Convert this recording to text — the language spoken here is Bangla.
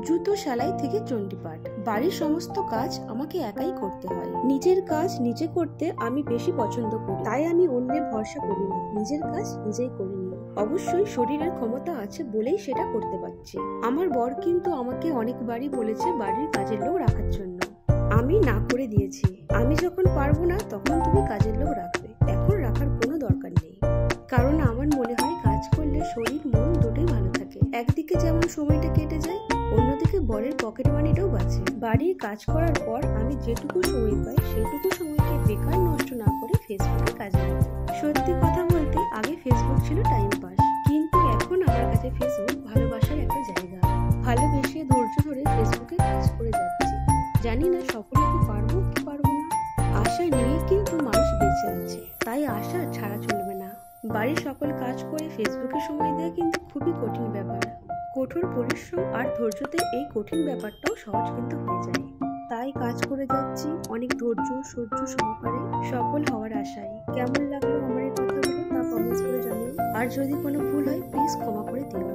জুতো সেলাই থেকে চণ্ডীপাঠ, বাড়ির সমস্ত কাজ আমাকে একাই করতে হয়। নিজের কাজ নিজে করতে আমি বেশি পছন্দ করি, তাই আমি অন্যের ভরসা করি না, নিজের কাজ নিজেই করে নিই। অবশ্যই শরীরের ক্ষমতা আছে বলেই সেটা করতে পারছি। আমার বর কিন্তু আমাকে অনেকবারই বলেছে বাড়ির কাজের লোক রাখার জন্য, আমি না করে দিয়েছি। আমি যখন পারবো না তখন তুমি কাজের লোক রাখবে, এখন রাখার কোনো দরকার নেই। কারণ আমার মনে হয় কাজ করলে শরীর মন দুটোই ভালো থাকে। একদিকে যেমন সময়টা কেটে যায়, অন্যদিকে বরের পকেট মানিটাও বাঁচে। বাড়ির কাজ করার পর আমি যেটুকু সময় পাই সেটুকু সময়কে বেকার নষ্ট না করে ফেসবুকে কাজে লাগাই। সত্যি কথা বলতে আগে ফেসবুক ছিল টাইম পাস, কিন্তু এখন আমার কাছে ফেসবুক ভালোবাসার একটা জায়গা। ভালোবেসে ধৈর্য ধরে ফেসবুকে কাজ করে যাচ্ছি। জানি না সফল হতে পারবো কি পারবো না, আশা নিয়ে কিন্তু মানুষ বেঁচে আছে, তাই আশা ছাড়া চলবে না। বাড়ির সকল কাজ করে ফেসবুকে সময় দেওয়া কিন্তু খুবই কঠিন ব্যাপার। কঠোর পরিশ্রম আর ধৈর্যতে এই কঠিন ব্যাপারটাও সহজ কিন্তু হয়ে যায়। তাই কাজ করে যাচ্ছি অনেক ধৈর্য সহ্য সহকারে, সফল হওয়ার আশায়। কেমন লাগলো আমার এই কথাগুলো তা কমেন্টস করে জানিও, আর যদি কোনো ভুল হয় প্লিজ ক্ষমা করে দিও।